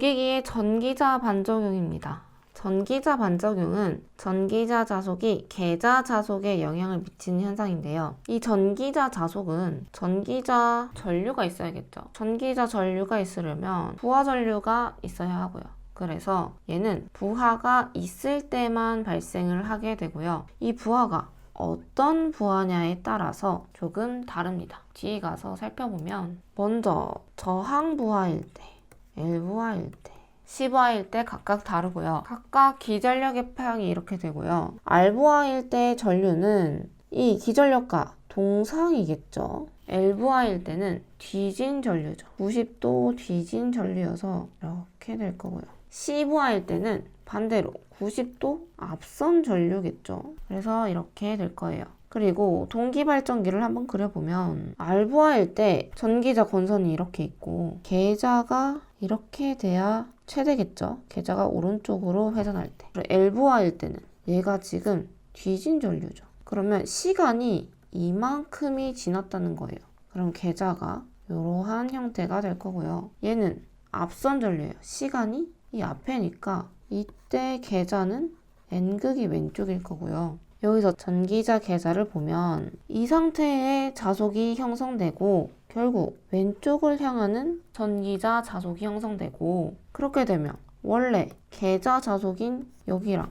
전기기의 전기자 반작용입니다. 전기자 반작용은 전기자 자속이 계자 자속에 영향을 미치는 현상인데요. 이 전기자 자속은 전기자 전류가 있어야겠죠. 전기자 전류가 있으려면 부하 전류가 있어야 하고요. 그래서 얘는 부하가 있을 때만 발생을 하게 되고요. 이 부하가 어떤 부하냐에 따라서 조금 다릅니다. 뒤에 가서 살펴보면 먼저 저항 부하일 때, L 부하일 때, C 부하일 때 각각 다르고요. 각각 기전력의 파형이 이렇게 되고요. R 부하일 때 전류는 이 기전력과 동상이겠죠. L 부하일 때는 뒤진 전류죠. 90도 뒤진 전류여서 이렇게 될 거고요. C 부하일 때는 반대로 90도 앞선 전류겠죠. 그래서 이렇게 될 거예요. 그리고 동기발전기를 한번 그려보면 R부하일 때 전기자 권선이 이렇게 있고 계자가 이렇게 돼야 최대겠죠. 계자가 오른쪽으로 회전할 때. 그리고 L부하일 때는 얘가 지금 뒤진 전류죠. 그러면 시간이 이만큼이 지났다는 거예요. 그럼 계자가 이러한 형태가 될 거고요. 얘는 앞선 전류예요. 시간이 이 앞에니까 이때 계자는 N극이 왼쪽일 거고요. 여기서 전기자 계자를 보면 이 상태의 자속이 형성되고 결국 왼쪽을 향하는 전기자 자속이 형성되고, 그렇게 되면 원래 계자 자속인 여기랑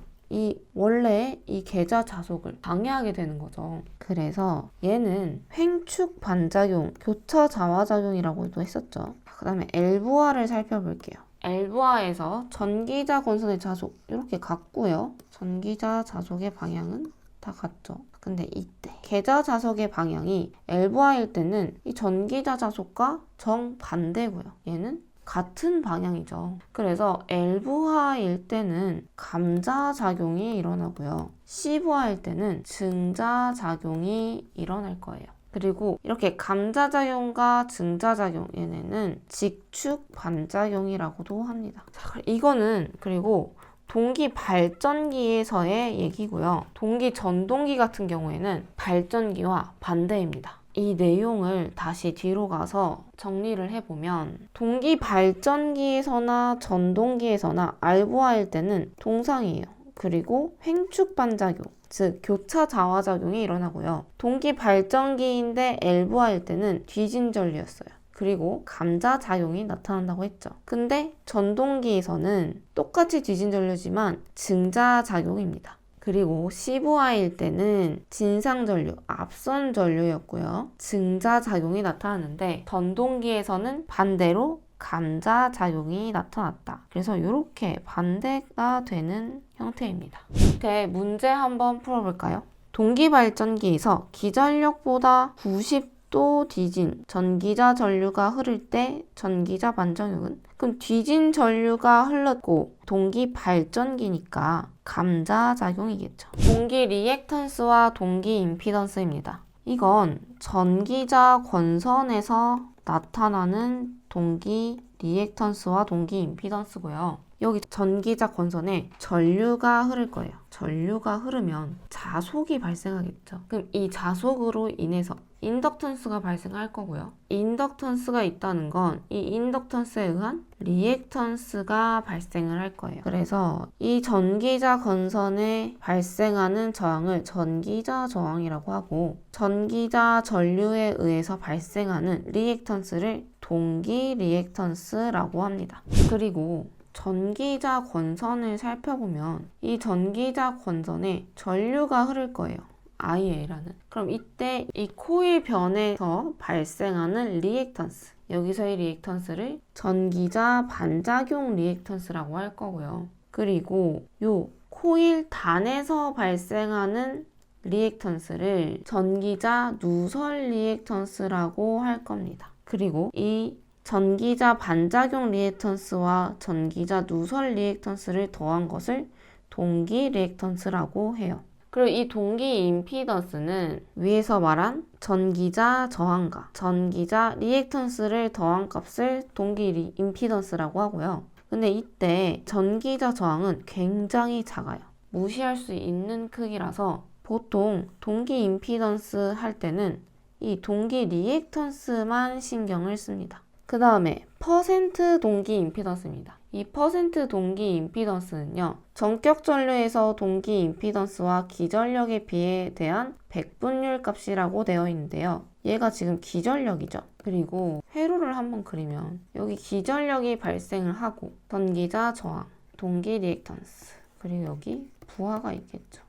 원래의 이 계자 자속을 방해하게 되는 거죠. 그래서 얘는 횡축 반작용, 교차 자화작용이라고도 했었죠. 그 다음에 L부하를 살펴볼게요. L부하에서 전기자 권선의 자속 이렇게 같고요. 전기자 자속의 방향은 다 같죠. 근데 이때 계자 자속의 방향이 L부하일 때는 이 전기자 자속과 정반대고요. 얘는 같은 방향이죠. 그래서 L부하일 때는 감자작용이 일어나고요. C부하일 때는 증자작용이 일어날 거예요. 그리고 이렇게 감자작용과 증자작용, 얘네는 직축 반작용이라고도 합니다. 자, 이거는 그리고 동기 발전기에서의 얘기고요. 동기 전동기 같은 경우에는 발전기와 반대입니다. 이 내용을 다시 뒤로 가서 정리를 해보면 동기 발전기에서나 전동기에서나 R부하일 때는 동상이에요. 그리고 횡축 반작용, 즉 교차 자화작용이 일어나고요. 동기 발전기인데 L부하일 때는 뒤진 전류였어요. 그리고 감자작용이 나타난다고 했죠. 근데 전동기에서는 똑같이 뒤진 전류지만 증자작용입니다. 그리고 C부하일 때는 진상전류, 앞선 전류였고요. 증자작용이 나타나는데 전동기에서는 반대로 감자작용이 나타났다. 그래서 이렇게 반대가 되는 형태입니다. 밑에 문제 한번 풀어볼까요? 동기발전기에서 기전력보다 90도 뒤진 전기자 전류가 흐를 때 전기자 반작용은, 그럼 뒤진 전류가 흘렀고 동기 발전기니까 감자작용이겠죠. 동기 리액턴스와 동기 임피던스입니다. 이건 전기자 권선에서 나타나는 동기 리액턴스와 동기 임피던스고요. 여기 전기자 권선에 전류가 흐를 거예요. 전류가 흐르면 자속이 발생하겠죠. 그럼 이 자속으로 인해서 인덕턴스가 발생할 거고요. 인덕턴스가 있다는 건 이 인덕턴스에 의한 리액턴스가 발생을 할 거예요. 그래서 이 전기자 권선에 발생하는 저항을 전기자 저항이라고 하고, 전기자 전류에 의해서 발생하는 리액턴스를 동기 리액턴스라고 합니다. 그리고 전기자 권선을 살펴보면 이 전기자 권선에 전류가 흐를 거예요. IA라는. 그럼 이때 이 코일 변에서 발생하는 리액턴스, 여기서의 리액턴스를 전기자 반작용 리액턴스라고 할 거고요. 그리고 요 코일 단에서 발생하는 리액턴스를 전기자 누설 리액턴스라고 할 겁니다. 그리고 이 전기자 반작용 리액턴스와 전기자 누설 리액턴스를 더한 것을 동기 리액턴스라고 해요. 그리고 이 동기 임피던스는 위에서 말한 전기자 저항과 전기자 리액턴스를 더한 값을 동기 임피던스라고 하고요. 근데 이때 전기자 저항은 굉장히 작아요. 무시할 수 있는 크기라서 보통 동기 임피던스 할 때는 이 동기 리액턴스만 신경을 씁니다. 그 다음에 퍼센트 동기 임피던스입니다. 이 퍼센트 동기 임피던스는요, 전격 전류에서 동기 임피던스와 기전력의 비에 대한 백분율 값이라고 되어 있는데요. 얘가 지금 기전력이죠. 그리고 회로를 한번 그리면 여기 기전력이 발생을 하고 전기자 저항, 동기 리액턴스, 그리고 여기 부하가 있겠죠.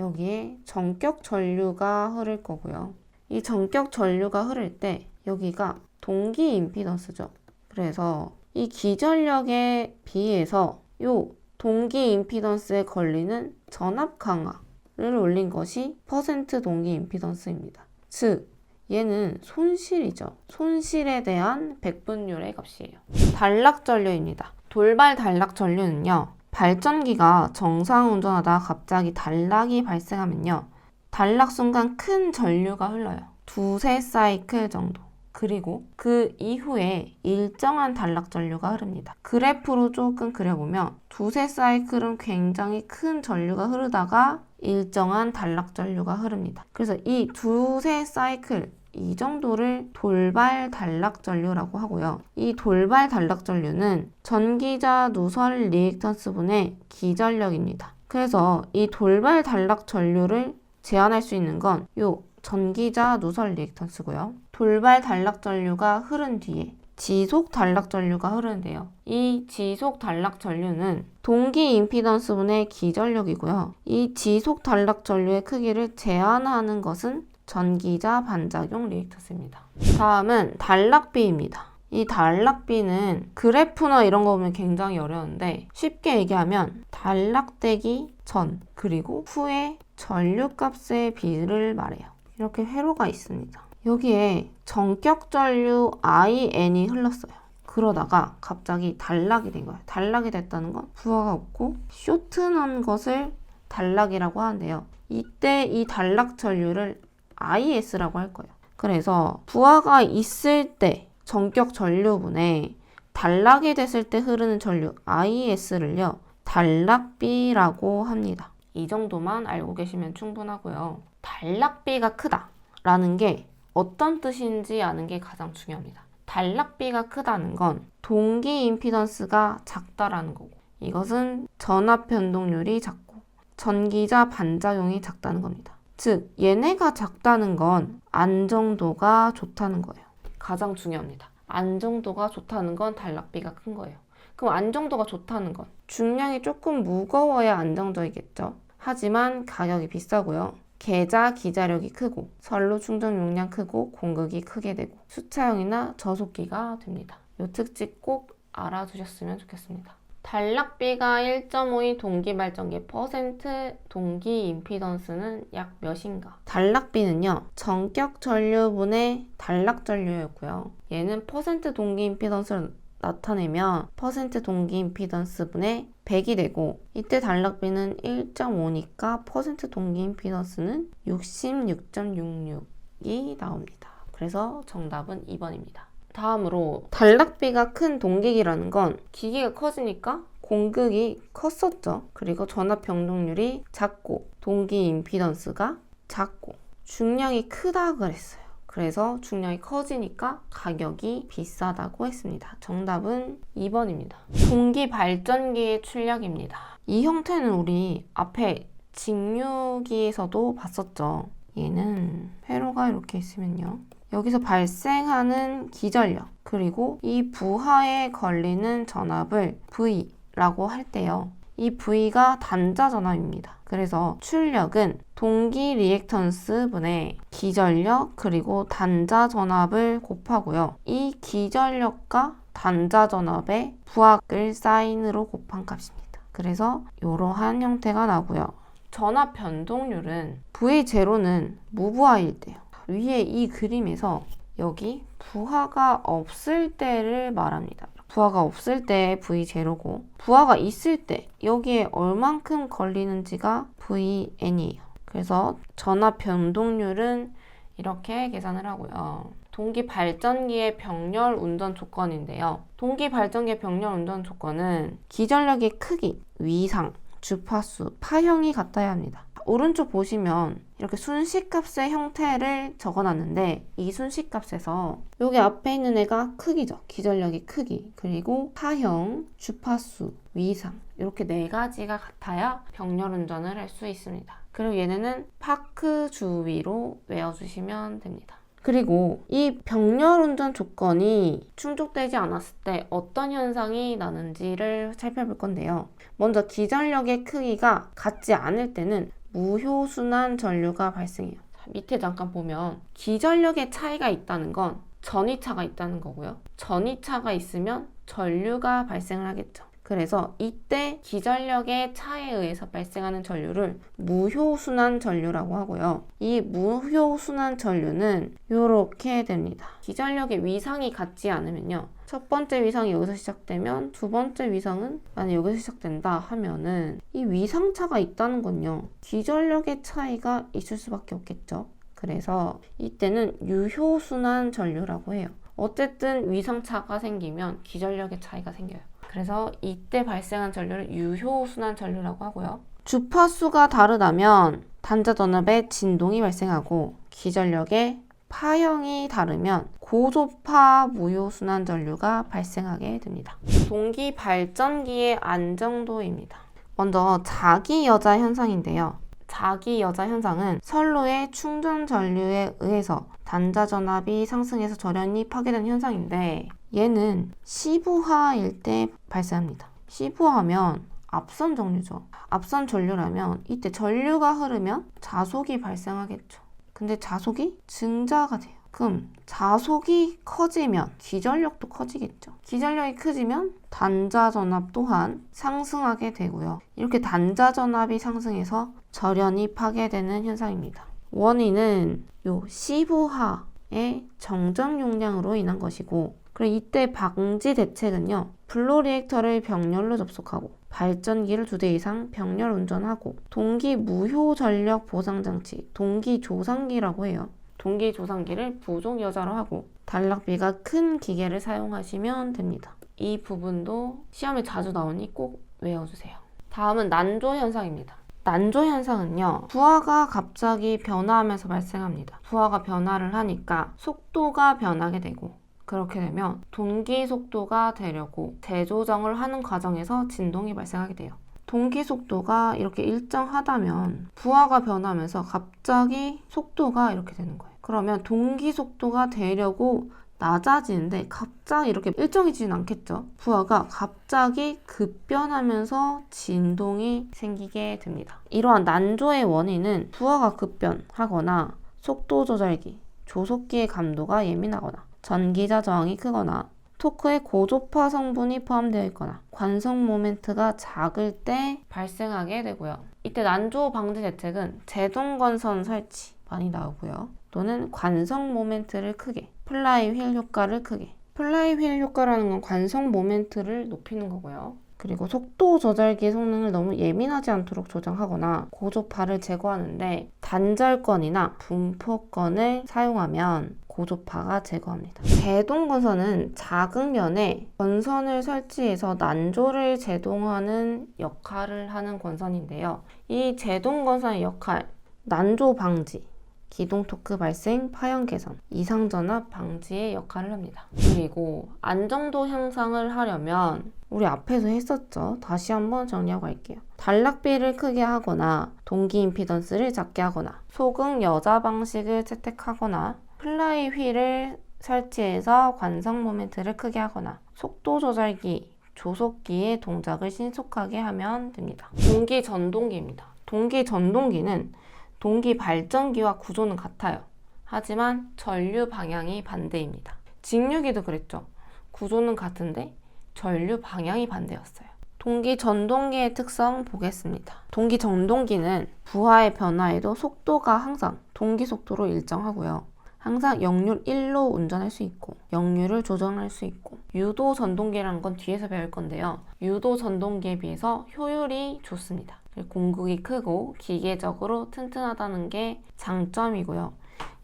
여기에 전격 전류가 흐를 거고요. 이 전격 전류가 흐를 때 여기가 동기 임피던스죠. 그래서 이 기전력에 비해서 요 동기 임피던스에 걸리는 전압 강화를 올린 것이 퍼센트 동기 임피던스입니다. 즉 얘는 손실이죠. 손실에 대한 백분율의 값이에요. 단락 전류입니다. 돌발 단락 전류는요, 발전기가 정상 운전하다 갑자기 단락이 발생하면요, 단락 순간 큰 전류가 흘러요. 두세 사이클 정도. 그리고 그 이후에 일정한 단락 전류가 흐릅니다. 그래프로 조금 그려보면 두세 사이클은 굉장히 큰 전류가 흐르다가 일정한 단락 전류가 흐릅니다. 그래서 이 두세 사이클 이 정도를 돌발 단락 전류라고 하고요. 이 돌발 단락 전류는 전기자 누설 리액턴스분의 기전력입니다. 그래서 이 돌발 단락 전류를 제한할 수 있는 건 요 전기자 누설 리액턴스고요. 돌발 단락 전류가 흐른 뒤에 지속 단락 전류가 흐르는데요. 이 지속 단락 전류는 동기 임피던스분의 기전력이고요. 이 지속 단락 전류의 크기를 제한하는 것은 전기자 반작용 리액턴스입니다. 다음은 단락비입니다. 이 단락비는 그래프나 이런 거 보면 굉장히 어려운데 쉽게 얘기하면 단락되기 전 그리고 후의 전류값의 비를 말해요. 이렇게 회로가 있습니다. 여기에 전격 전류 IN이 흘렀어요. 그러다가 갑자기 단락이 된 거예요. 단락이 됐다는 건 부하가 없고 쇼트난 것을 단락이라고 하는데요. 이때 이 단락 전류를 IS라고 할 거예요. 그래서 부하가 있을 때 전격 전류분에 단락이 됐을 때 흐르는 전류 IS를요, 단락비라고 합니다. 이 정도만 알고 계시면 충분하고요. 단락비가 크다라는 게 어떤 뜻인지 아는 게 가장 중요합니다. 단락비가 크다는 건 동기 임피던스가 작다라는 거고, 이것은 전압 변동률이 작고 전기자 반작용이 작다는 겁니다. 즉 얘네가 작다는 건 안정도가 좋다는 거예요. 가장 중요합니다. 안정도가 좋다는 건 단락비가 큰 거예요. 그럼 안정도가 좋다는 건 중량이 조금 무거워야 안정적이겠죠. 하지만 가격이 비싸고요. 계자 기자력이 크고 선로 충전 용량 크고 공극이 크게 되고 수차형이나 저속기가 됩니다. 이 특징 꼭 알아두셨으면 좋겠습니다. 단락비가 1.5인 동기 발전기 퍼센트 동기 임피던스는 약 몇인가? 단락비는요, 전격 전류분의 단락 전류였고요. 얘는 퍼센트 동기 임피던스를 나타내면 퍼센트 동기 임피던스 분의 100이 되고, 이때 단락비는 1.5니까 퍼센트 동기 임피던스는 66.66이 나옵니다. 그래서 정답은 2번입니다. 다음으로 단락비가 큰 동기기라는 건 기기가 커지니까 공극이 컸었죠. 그리고 전압 변동률이 작고 동기 임피던스가 작고 중량이 크다 그랬어요. 그래서 중량이 커지니까 가격이 비싸다고 했습니다. 정답은 2번입니다. 동기 발전기의 출력입니다. 이 형태는 우리 앞에 직류기에서도 봤었죠. 얘는 회로가 이렇게 있으면요, 여기서 발생하는 기전력 그리고 이 부하에 걸리는 전압을 V라고 할 때요, 이 V가 단자 전압입니다. 그래서 출력은 동기 리액턴스 분의 기전력 그리고 단자 전압을 곱하고요. 이 기전력과 단자 전압의 부하를 사인으로 곱한 값입니다. 그래서 이러한 형태가 나고요. 전압 변동률은 V0는 무부하일 때요. 위에 이 그림에서 여기 부하가 없을 때를 말합니다. 부하가 없을 때 V0고 부하가 있을 때 여기에 얼만큼 걸리는지가 Vn이에요. 그래서 전압 변동률은 이렇게 계산을 하고요. 동기 발전기의 병렬 운전 조건인데요. 동기 발전기의 병렬 운전 조건은 기전력의 크기, 위상, 주파수, 파형이 같아야 합니다. 오른쪽 보시면 이렇게 순식값의 형태를 적어놨는데 이 순식값에서 여기 앞에 있는 애가 크기죠. 기전력의 크기, 그리고 파형, 주파수, 위상 이렇게 네 가지가 같아야 병렬 운전을 할 수 있습니다. 그리고 얘네는 파크 주위로 외워주시면 됩니다. 그리고 이 병렬 운전 조건이 충족되지 않았을 때 어떤 현상이 나는지를 살펴볼 건데요. 먼저 기전력의 크기가 같지 않을 때는 무효순환 전류가 발생해요. 밑에 잠깐 보면 기전력의 차이가 있다는 건 전위차가 있다는 거고요. 전위차가 있으면 전류가 발생을 하겠죠. 그래서 이때 기전력의 차에 의해서 발생하는 전류를 무효순환 전류라고 하고요. 이 무효순환 전류는 이렇게 됩니다. 기전력의 위상이 같지 않으면요. 첫 번째 위상이 여기서 시작되면 두 번째 위상은 만약 여기서 시작된다 하면은 이 위상차가 있다는 건요. 기전력의 차이가 있을 수밖에 없겠죠. 그래서 이때는 유효순환 전류라고 해요. 어쨌든 위상차가 생기면 기전력의 차이가 생겨요. 그래서 이때 발생한 전류를 유효순환 전류라고 하고요. 주파수가 다르다면 단자 전압에 진동이 발생하고 기전력의 파형이 다르면 고조파 무효순환 전류가 발생하게 됩니다. 동기 발전기의 안정도입니다. 먼저 자기여자 현상인데요. 자기여자 현상은 선로의 충전 전류에 의해서 단자 전압이 상승해서 절연이 파괴되는 현상인데 얘는 시부하일 때 발생합니다. 시부하면 앞선 전류죠. 앞선 전류라면 이때 전류가 흐르면 자속이 발생하겠죠. 근데 자속이 증자가 돼요. 그럼 자속이 커지면 기전력도 커지겠죠. 기전력이 커지면 단자 전압 또한 상승하게 되고요. 이렇게 단자 전압이 상승해서 절연이 파괴되는 현상입니다. 원인은 요 시부하의 정정 용량으로 인한 것이고, 그리고 이때 방지 대책은요. 블로리액터를 병렬로 접속하고 발전기를 2대 이상 병렬 운전하고 동기 무효 전력 보상 장치, 동기 조상기라고 해요. 동기 조상기를 부종 여자로 하고 단락비가 큰 기계를 사용하시면 됩니다. 이 부분도 시험에 자주 나오니 꼭 외워주세요. 다음은 난조 현상입니다. 난조 현상은요, 부하가 갑자기 변화하면서 발생합니다. 부하가 변화를 하니까 속도가 변하게 되고, 그렇게 되면 동기 속도가 되려고 재조정을 하는 과정에서 진동이 발생하게 돼요. 동기 속도가 이렇게 일정하다면 부하가 변하면서 갑자기 속도가 이렇게 되는 거예요. 그러면 동기 속도가 되려고 낮아지는데 갑자기 이렇게 일정해지진 않겠죠. 부하가 갑자기 급변하면서 진동이 생기게 됩니다. 이러한 난조의 원인은 부하가 급변하거나 속도 조절기, 조속기의 감도가 예민하거나 전기자 저항이 크거나 토크에 고조파 성분이 포함되어 있거나 관성 모멘트가 작을 때 발생하게 되고요. 이때 난조 방지 대책은 제동건선 설치 많이 나오고요. 또는 관성 모멘트를 크게, 플라이 휠 효과를 크게. 플라이 휠 효과라는 건 관성 모멘트를 높이는 거고요. 그리고 속도 조절기의 성능을 너무 예민하지 않도록 조정하거나 고조파를 제거하는데 단절건이나 분포건을 사용하면 고조파가 제거합니다. 제동건선은 작은 면에 건선을 설치해서 난조를 제동하는 역할을 하는 건선인데요. 이 제동건선의 역할, 난조 방지, 기동 토크 발생, 파형 개선, 이상 전압 방지의 역할을 합니다. 그리고 안정도 향상을 하려면 우리 앞에서 했었죠. 다시 한번 정리하고 갈게요. 단락비를 크게 하거나 동기 임피던스를 작게 하거나 소극 여자 방식을 채택하거나 플라이 휠을 설치해서 관성 모멘트를 크게 하거나 속도 조절기, 조속기의 동작을 신속하게 하면 됩니다. 동기 전동기입니다. 동기 전동기는 동기 발전기와 구조는 같아요. 하지만 전류 방향이 반대입니다. 직류기도 그랬죠. 구조는 같은데 전류 방향이 반대였어요. 동기 전동기의 특성 보겠습니다. 동기 전동기는 부하의 변화에도 속도가 항상 동기 속도로 일정하고요. 항상 역률 1로 운전할 수 있고 역률을 조정할 수 있고 유도 전동기라는 건 뒤에서 배울 건데요. 유도 전동기에 비해서 효율이 좋습니다. 공극이 크고 기계적으로 튼튼하다는 게 장점이고요.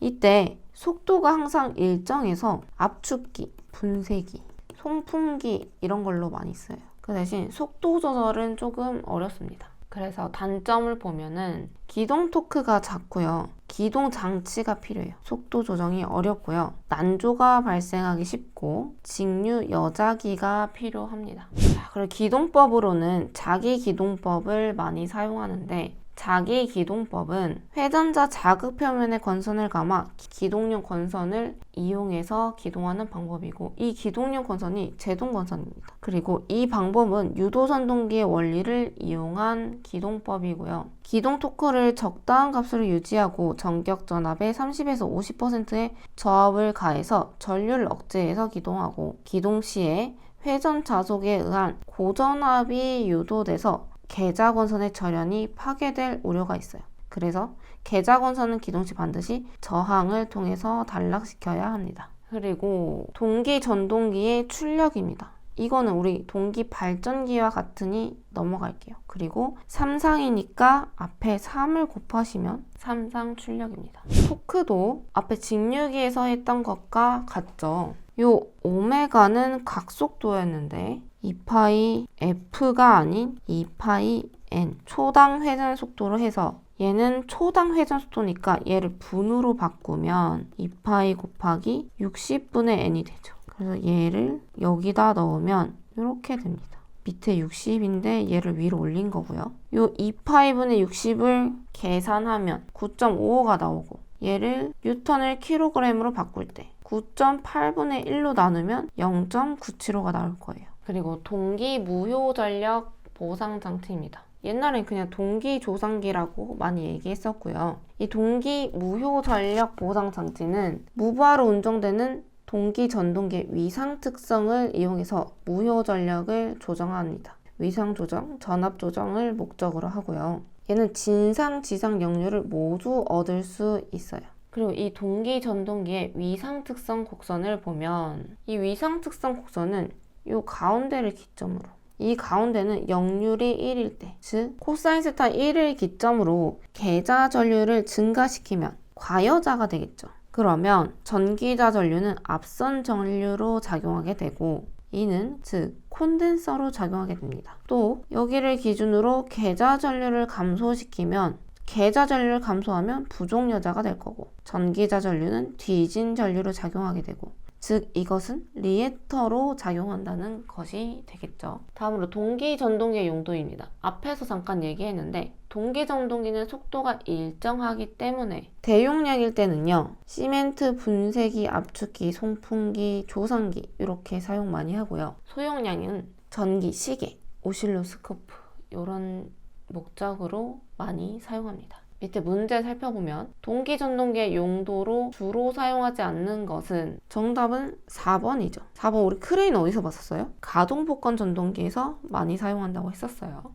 이때 속도가 항상 일정해서 압축기, 분쇄기, 송풍기 이런 걸로 많이 써요. 그 대신 속도 조절은 조금 어렵습니다. 그래서 단점을 보면은 기동 토크가 작고요. 기동 장치가 필요해요. 속도 조정이 어렵고요. 난조가 발생하기 쉽고 직류 여자기가 필요합니다. 자, 그리고 기동법으로는 자기 기동법을 많이 사용하는데 자기 기동법은 회전자 자극 표면에 건선을 감아 기동용 건선을 이용해서 기동하는 방법이고 이 기동용 건선이 제동 건선입니다. 그리고 이 방법은 유도선동기의 원리를 이용한 기동법이고요. 기동 토크를 적당한 값으로 유지하고 전격 전압의 30에서 50%의 저압을 가해서 전류를 억제해서 기동하고 기동 시에 회전 자속에 의한 고전압이 유도돼서 계좌건선의 절연이 파괴될 우려가 있어요. 그래서 계좌건선은 기동 시 반드시 저항을 통해서 단락시켜야 합니다. 그리고 동기 전동기의 출력입니다. 이거는 우리 동기 발전기와 같으니 넘어갈게요. 그리고 3상이니까 앞에 3을 곱하시면 3상 출력입니다. 토크도 앞에 직류기에서 했던 것과 같죠. 요 오메가는 각속도였는데 2파이 F가 아닌 2파이 N 초당 회전 속도로 해서 얘는 초당 회전 속도니까 얘를 분으로 바꾸면 2파이 곱하기 60분의 N이 되죠. 그래서 얘를 여기다 넣으면 이렇게 됩니다. 밑에 60인데 얘를 위로 올린 거고요. 요 2파이분의 60을 계산하면 9.55가 나오고 얘를 뉴턴을 킬로그램으로 바꿀 때 9.8분의 1로 나누면 0.975가 나올 거예요. 그리고 동기 무효 전력 보상 장치입니다. 옛날엔 그냥 동기 조상기라고 많이 얘기했었고요. 이 동기 무효 전력 보상 장치는 무부하로 운전되는 동기 전동기의 위상 특성을 이용해서 무효 전력을 조정합니다. 위상 조정, 전압 조정을 목적으로 하고요. 얘는 진상, 지상 역류를 모두 얻을 수 있어요. 그리고 이 동기 전동기의 위상 특성 곡선을 보면 이 위상 특성 곡선은 이 가운데를 기점으로 이 가운데는 역률이 1일 때, 즉 코사인 세타 1을 기점으로 계좌 전류를 증가시키면 과여자가 되겠죠. 그러면 전기자 전류는 앞선 전류로 작용하게 되고 이는 즉 콘덴서로 작용하게 됩니다. 또 여기를 기준으로 계좌 전류를 감소시키면 계좌 전류를 감소하면 부족 여자가 될 거고 전기자 전류는 뒤진 전류로 작용하게 되고 즉 이것은 리액터로 작용한다는 것이 되겠죠. 다음으로 동기 전동기의 용도입니다. 앞에서 잠깐 얘기했는데 동기 전동기는 속도가 일정하기 때문에 대용량일 때는요. 시멘트, 분쇄기, 압축기, 송풍기, 조상기 이렇게 사용 많이 하고요. 소용량은 전기, 시계, 오실로스코프 이런 목적으로 많이 사용합니다. 밑에 문제 살펴보면 동기 전동기의 용도로 주로 사용하지 않는 것은 정답은 4번이죠. 4번 우리 크레인 어디서 봤었어요? 가동 복권 전동기에서 많이 사용한다고 했었어요.